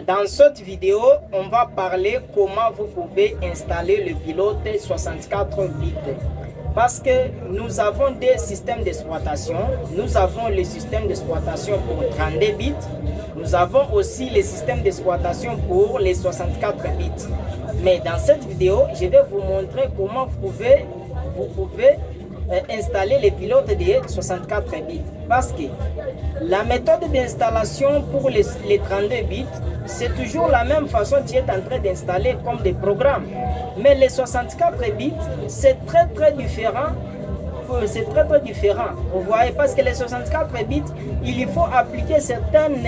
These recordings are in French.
Dans cette vidéo, on va parler comment vous pouvez installer le pilote 64 bits. Parce que nous avons des systèmes d'exploitation. Nous avons le système d'exploitation pour 32 bits. Nous avons aussi les systèmes d'exploitation pour les 64 bits. Mais dans cette vidéo, je vais vous montrer comment vous pouvez installer les pilotes de 64 bits. Parce que la méthode d'installation pour les 32 bits, c'est toujours la même façon que tu es en train d'installer comme des programmes. Mais les 64 bits, c'est très différent. C'est très différent. Vous voyez, parce que les 64 bits, il faut appliquer certaines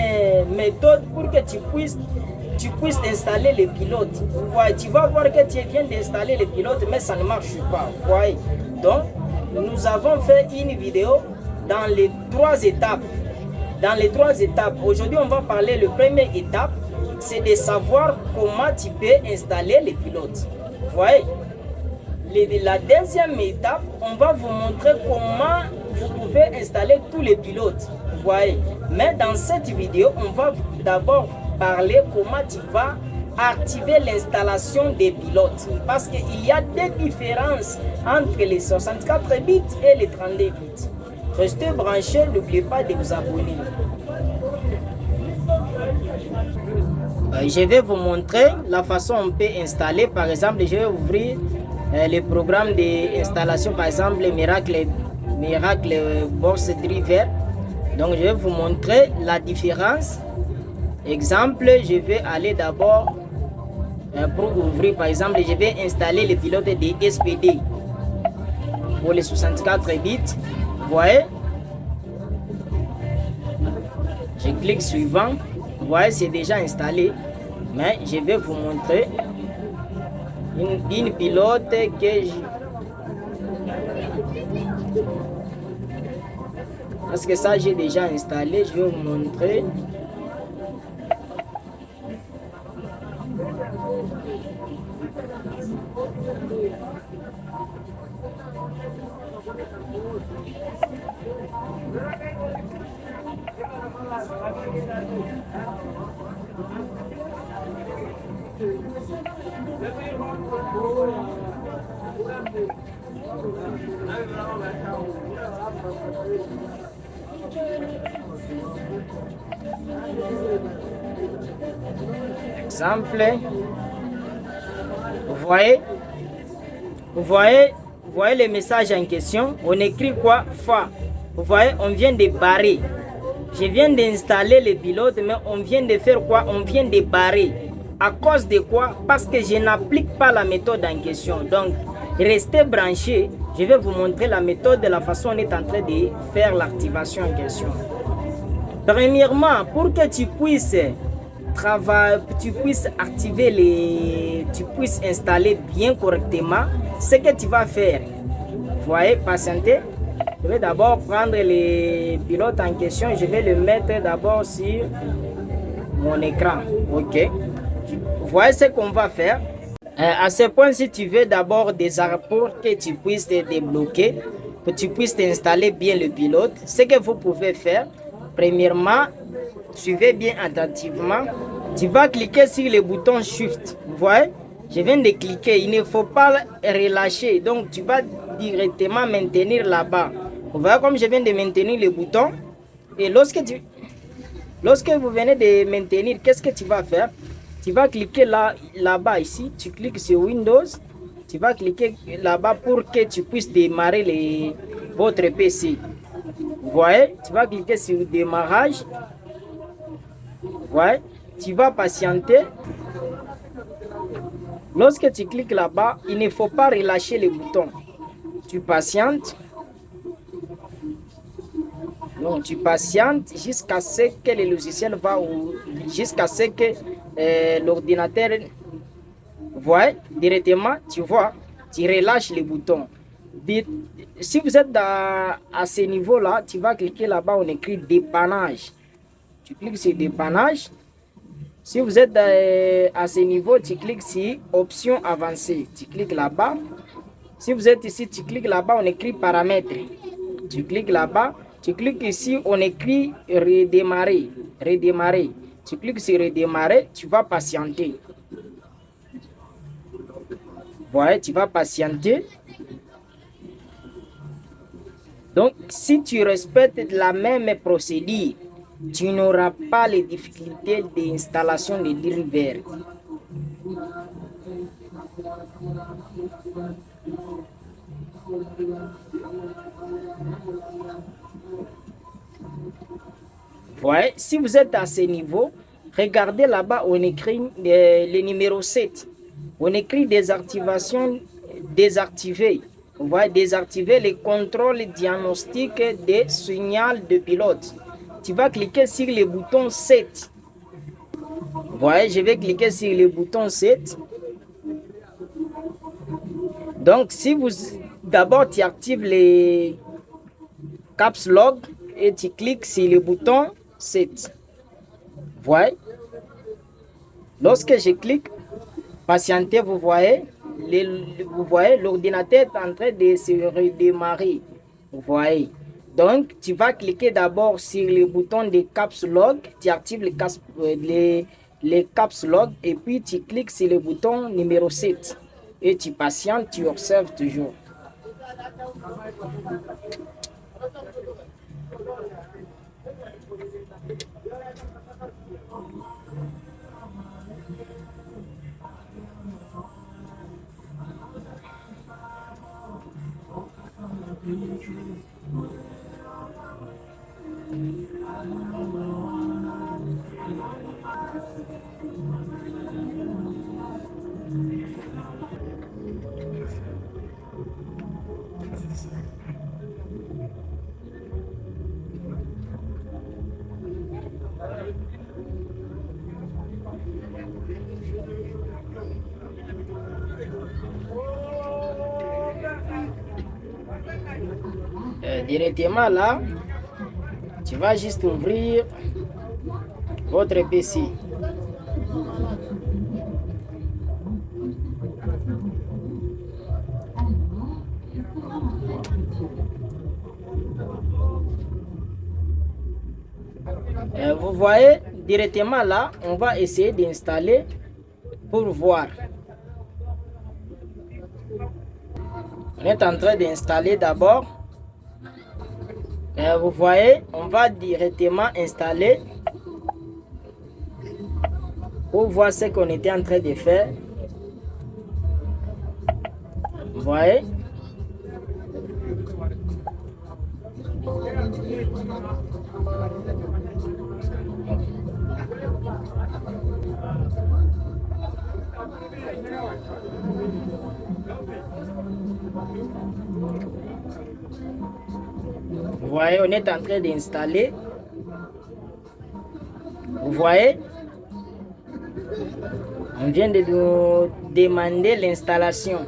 méthodes pour que tu puisses installer les pilotes. Vous voyez, tu vas voir que tu viens d'installer les pilotes, mais ça ne marche pas. Vous voyez. Donc, nous avons fait une vidéo dans les 3 étapes. Dans les 3 étapes. Aujourd'hui, on va parler de la première étape, c'est de savoir comment tu peux installer les pilotes. Vous voyez. La deuxième étape, on va vous montrer comment vous pouvez installer tous les pilotes. Vous voyez. Mais dans cette vidéo, on va d'abord parler comment tu vas activer l'installation des pilotes. Parce qu'il y a des différences entre les 64 bits et les 32 bits. Restez branchés, n'oubliez pas de vous abonner. Je vais vous montrer la façon on peut installer. Par exemple, je vais ouvrir le programme d'installation, par exemple, Miracle Box Driver. Donc, je vais vous montrer la différence. Exemple, je vais aller d'abord pour ouvrir, par exemple, je vais installer le pilote des SPD pour les 64 bits. Vous voyez, je clique suivant. Vous voyez, c'est déjà installé. Mais je vais vous montrer une pilote que parce que ça j'ai déjà installé. Je vais vous montrer. Exemple, vous voyez le message en question. On écrit quoi? Fa. Vous voyez, on vient de barrer. Je viens d'installer le pilote, mais on vient de faire quoi? On vient de barrer. À cause de quoi? Parce que je n'applique pas la méthode en question. Donc, restez branchés. Je vais vous montrer la méthode de la façon dont on est en train de faire l'activation en question. Premièrement, pour que tu puisses activer tu puisses installer bien correctement, ce que tu vas faire. Vous voyez, patientez. Je vais d'abord prendre les pilotes en question. Je vais le mettre d'abord sur mon écran. Ok. Vous voyez ce qu'on va faire. À ce point, si tu veux d'abord des apports que tu puisses te débloquer, que tu puisses installer bien le pilote, ce que vous pouvez faire, premièrement, suivez bien attentivement. Tu vas cliquer sur le bouton Shift. Vous voyez, je viens de cliquer. Il ne faut pas relâcher. Donc, tu vas directement maintenir là-bas. Vous voyez comme je viens de maintenir le bouton. Et lorsque vous venez de maintenir, qu'est-ce que tu vas faire? Tu vas cliquer là-bas ici. Tu cliques sur Windows. Tu vas cliquer là-bas pour que tu puisses démarrer votre PC. Vous voyez, tu vas cliquer sur démarrage. Vous voyez, tu vas patienter. Lorsque tu cliques là-bas, il ne faut pas relâcher le bouton. Tu patientes. Donc, tu patientes jusqu'à ce que le logiciel va jusqu'à ce que l'ordinateur voit directement. Tu vois, tu relâches le bouton. Si vous êtes à ce niveau-là, tu vas cliquer là-bas, on écrit dépannage. Tu cliques sur dépannage. Si vous êtes à ce niveau, tu cliques sur options avancées. Tu cliques là-bas. Si vous êtes ici, tu cliques là-bas, on écrit paramètres. Tu cliques là-bas. Tu cliques ici, on écrit redémarrer. Redémarrer. Tu cliques sur redémarrer, tu vas patienter. Voyez, tu vas patienter. Donc, si tu respectes la même procédure, tu n'auras pas les difficultés d'installation de drivers. Voyez, si vous êtes à ce niveau, regardez là-bas, on écrit le numéro 7. On écrit désactivation, désactiver. Vous voyez, désactiver les contrôles diagnostiques des signaux de pilote. Tu vas cliquer sur le bouton 7. Vous voyez, je vais cliquer sur le bouton 7. Donc, si vous d'abord tu actives les caps lock et tu cliques sur le bouton 7. Voyez, lorsque je clique, patientez, vous voyez l'ordinateur est en train de se redémarrer. Vous voyez. Donc, tu vas cliquer d'abord sur le bouton de caps lock, tu actives les caps lock et puis tu cliques sur le bouton numéro 7 et tu patientes, tu observes toujours. Directement là, tu vas juste ouvrir votre PC. Vous voyez, directement là, on va essayer d'installer pour voir. On est en train d'installer d'abord. Vous voyez, on va directement installer pour voir ce qu'on était en train de faire. Vous voyez. Vous voyez, on est en train d'installer. Vous voyez, on vient de nous demander l'installation.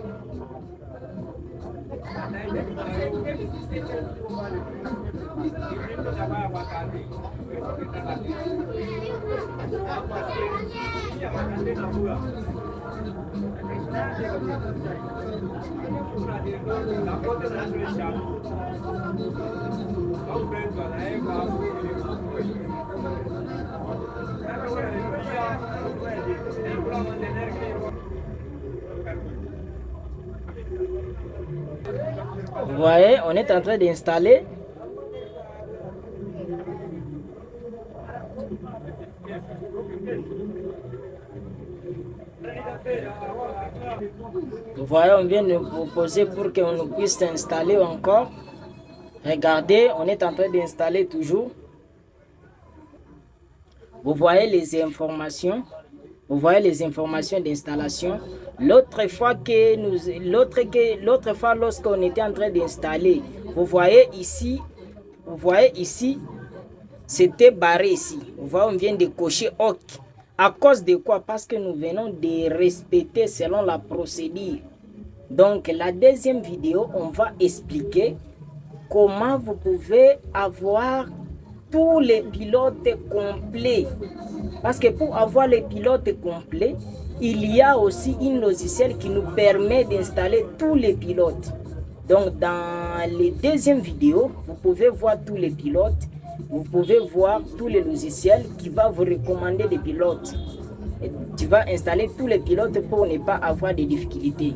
Vous voyez, on est en train d'installer. Vous voyez, on vient de nous proposer pour qu'on puisse installer encore. Regardez, on est en train d'installer toujours. Vous voyez les informations. Vous voyez les informations d'installation. L'autre fois, lorsqu'on était en train d'installer, vous voyez ici, c'était barré ici. Vous voyez, on vient de cocher OK. À cause de quoi? Parce que nous venons de respecter selon la procédure. Donc, la deuxième vidéo, on va expliquer comment vous pouvez avoir tous les pilotes complets. Parce que pour avoir les pilotes complets, il y a aussi une logiciel qui nous permet d'installer tous les pilotes. Donc, dans les deuxièmes vidéos, vous pouvez voir tous les pilotes. vous pouvez voir tous les logiciels qui vont vous recommander des pilotes. Et tu vas installer tous les pilotes pour ne pas avoir de difficultés.